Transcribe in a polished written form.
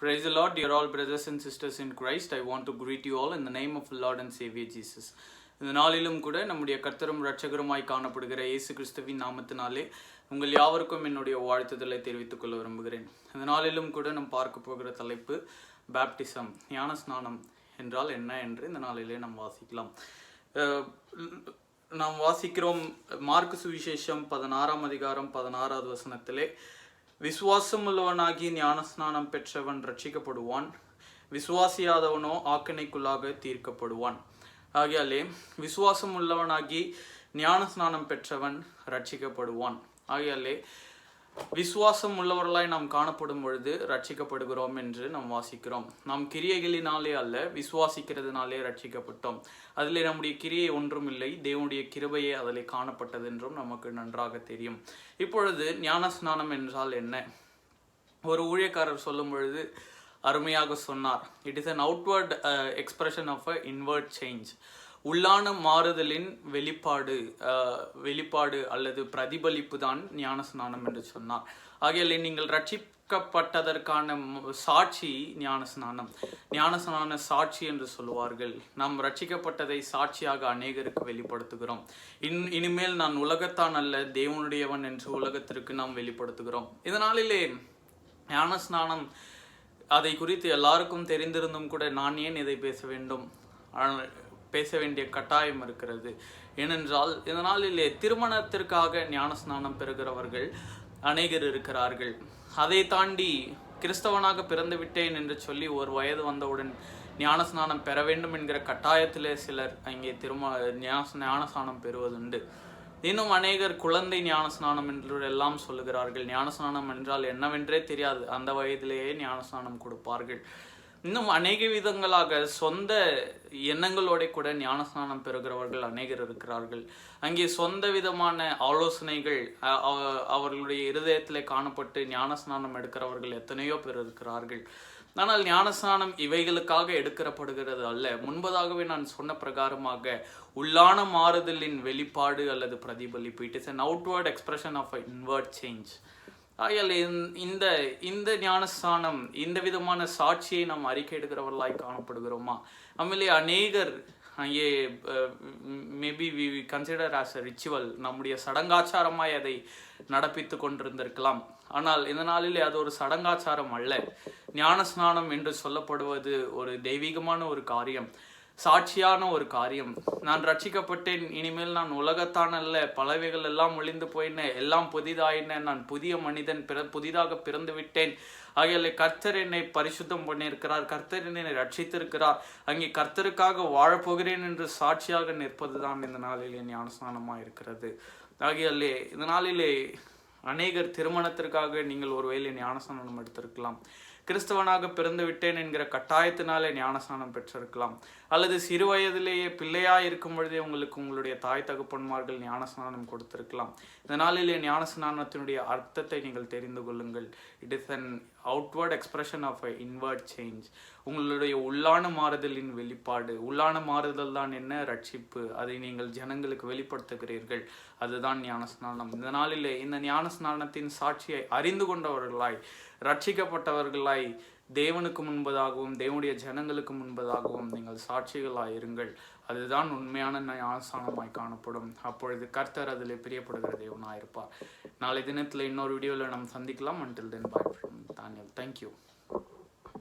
Praise the Lord, dear all brothers and sisters in Christ. I want to greet you all in the name of the Lord and Savior Jesus. இந்த நாளிலும் கூட நம்முடைய கர்த்தரும் இரட்சகருமாய் காணப்படுகிற இயேசு கிறிஸ்துவின் நாமத்தினாலே உங்கள் யாவருக்கும் என்னுடைய வாழ்த்துதலை தெரிவித்துக் கொள்ள விரும்புகிறேன். இந்த நாளிலும் கூட நாம் பார்க்க போகிற தலைப்பு பேப்டிசம், ஞான ஸ்நானம் என்றால் என்ன என்று இந்த நாளிலே நாம் வாசிக்கலாம். நாம் வாசிக்கிறோம் மார்க்கு சுவிசேஷம் 16ஆம் அதிகாரம் 16வது வசனத்திலே, விசுவாசம் உள்ளவனாகி ஞானஸ்நானம் பெற்றவன் ரட்சிக்கப்படுவான், விசுவாசியாதவனோ ஆக்கினைக்குள்ளாக தீர்க்கப்படுவான். ஆகையாலே விசுவாசம் உள்ளவனாகி ஞானஸ்நானம் பெற்றவன் ரட்சிக்கப்படுவான். ஆகையாலே விசுவாசம் உள்ளவர்களாய் நாம் காணப்படும் பொழுது ரட்சிக்கப்படுகிறோம் என்று நாம் வாசிக்கிறோம். நாம் கிரியைகளினாலே அல்ல, விசுவாசிக்கிறதுனாலே ரட்சிக்கப்பட்டோம். அதிலே நம்முடைய கிரியை ஒன்றும் இல்லை, தேவனுடைய கிருபையே அதிலே காணப்பட்டது என்றும் நமக்கு நன்றாக தெரியும். இப்பொழுது ஞானஸ்நானம் என்றால் என்ன? ஒரு ஊழியக்காரர் சொல்லும் பொழுது அருமையாக சொன்னார். It is an outward expression of a inward change. உள்ளான மாறுதலின் வெளிப்பாடு அல்லது பிரதிபலிப்பு தான் ஞானஸ்நானம் என்று சொன்னார். ஆகையாலே நீங்கள் ரட்சிக்கப்பட்டதற்கான சாட்சி ஞானஸ்நானம். ஞானஸ்நான சாட்சி என்று சொல்லுவார்கள். நாம் ரட்சிக்கப்பட்டதை சாட்சியாக அநேகருக்கு வெளிப்படுத்துகிறோம். இனிமேல் நான் உலகத்தான் அல்ல, தேவனுடையவன் என்று உலகத்திற்கு நாம் வெளிப்படுத்துகிறோம். இதனாலே ஞானஸ்நானம் அதை குறித்து எல்லாருக்கும் தெரிந்திருந்தும் கூட நான் ஏன் இதை பேச வேண்டிய கட்டாயம் இருக்கிறது. ஏனென்றால் இதனாலே திருமணத்திற்காக ஞானஸ்நானம் பெறுகிறவர்கள் அநேகர் இருக்கிறார்கள். அதை தாண்டி கிறிஸ்தவனாக பிறந்து விட்டேன் என்று சொல்லி ஒரு வயது வந்தவுடன் ஞானஸ்நானம் பெற வேண்டும் என்கிற கட்டாயத்திலே சிலர் அங்கே ஞானஸ்நானம் பெறுவதுண்டு. இன்னும் அநேகர் குழந்தை ஞானஸ்நானம் என்று எல்லாம் சொல்லுகிறார்கள். ஞானஸ்நானம் என்றால் என்னவென்றே தெரியாது, அந்த வயதிலேயே ஞானஸ்நானம் கொடுப்பார்கள். இன்னும் அநேக விதங்களாக சொந்த எண்ணங்களோட கூட ஞானஸ்நானம் பெறுகிறவர்கள் அநேகர் இருக்கிறார்கள். அங்கே சொந்த விதமான ஆலோசனைகள் அவர்களுடைய இருதயத்திலே காணப்பட்டு ஞானஸ்நானம் எடுக்கிறவர்கள் எத்தனையோ பேர் இருக்கிறார்கள். ஆனால் ஞானஸ்நானம் இவைகளுக்காக எடுக்கப்படுகிறது அல்ல. முன்பதாகவே நான் சொன்ன பிரகாரமாக உள்ளான மாறுதலின் வெளிப்பாடு அல்லது பிரதிபலிப்பு. It is an outward expression of a inward change. ஆகையால் இந்த ஞானஸ்நானம், இந்த விதமான சாட்சியை நாம் அறிக்கை எடுக்கிறவர்களாய் காணப்படுகிறோமா? நம்மளே அநேகர் அங்கே maybe we consider as a ritual, நம்முடைய சடங்காச்சாரமாய் அதை நடப்பித்து கொண்டிருந்திருக்கலாம். ஆனால் இந்த நாளிலே அது ஒரு சடங்காச்சாரம் அல்ல. ஞானஸ்நானம் என்று சொல்லப்படுவது ஒரு தெய்வீகமான ஒரு காரியம், சாட்சியான ஒரு காரியம். நான் ரட்சிக்கப்பட்டேன், இனிமேல் நான் உலகத்தான் அல்ல, பலவைகள் எல்லாம் ஒளிந்து போயின, எல்லாம் புதிதாயின, நான் புதிய மனிதன், புதிதாக பிறந்து விட்டேன். ஆகையாலே கர்த்தர் என்னை பரிசுத்தம் பண்ணியிருக்கிறார், கர்த்தர் என்னை ரட்சித்திருக்கிறார், அங்கே கர்த்தருக்காக வாழப்போகிறேன் என்று சாட்சியாக நிற்பதுதான் இந்த நாளிலே ஞானஸ்நானமாக இருக்கிறது. ஆகையாலே இந்த நாளிலே அநேகர் திருமணத்திற்காக நீங்கள் ஒருவேளை ஞானஸ்நானம் எடுத்திருக்கலாம், கிறிஸ்தவனாக பிறந்து விட்டேன் என்கிற கட்டாயத்தினாலே ஞானஸ்நானம் பெற்றிருக்கலாம், அல்லது சிறு வயதிலேயே பிள்ளையாக இருக்கும் பொழுதே உங்களுடைய தாய் தகப்பன்மார்கள் ஞானஸ்நானம் கொடுத்திருக்கலாம். இந்த நாளிலே ஞானஸ்நானத்தினுடைய அர்த்தத்தை நீங்கள் தெரிந்து கொள்ளுங்கள். It is an outward expression of a inward change. உங்களுடைய உள்ளான மாறுதலின் வெளிப்பாடு. உள்ளான மாறுதல் தான் என்ன? ரட்சிப்பு. அதை நீங்கள் ஜனங்களுக்கு வெளிப்படுத்துகிறீர்கள், அதுதான் ஞானஸ்நானம். இந்த நாளிலே இந்த ஞானஸ்நானத்தின் சாட்சியை அறிந்து கொண்டவர்களாய், ரட்சிக்கப்பட்டவர்களாய், தேவனுக்கு முன்பதாகவும் தேவனுடைய ஜனங்களுக்கு முன்பதாகவும் நீங்கள் சாட்சிகளாய் இருங்கள். அதுதான் உண்மையான ஞானஸ்நானமாய் காணப்படும். அப்பொழுது கர்த்தர் அதில் பிரியப்படுகிற தேவனாயிருப்பார். நாளை தினத்தில் இன்னொரு வீடியோவில் நாம் சந்திக்கலாம். Until then, bye from Daniel. Thank you.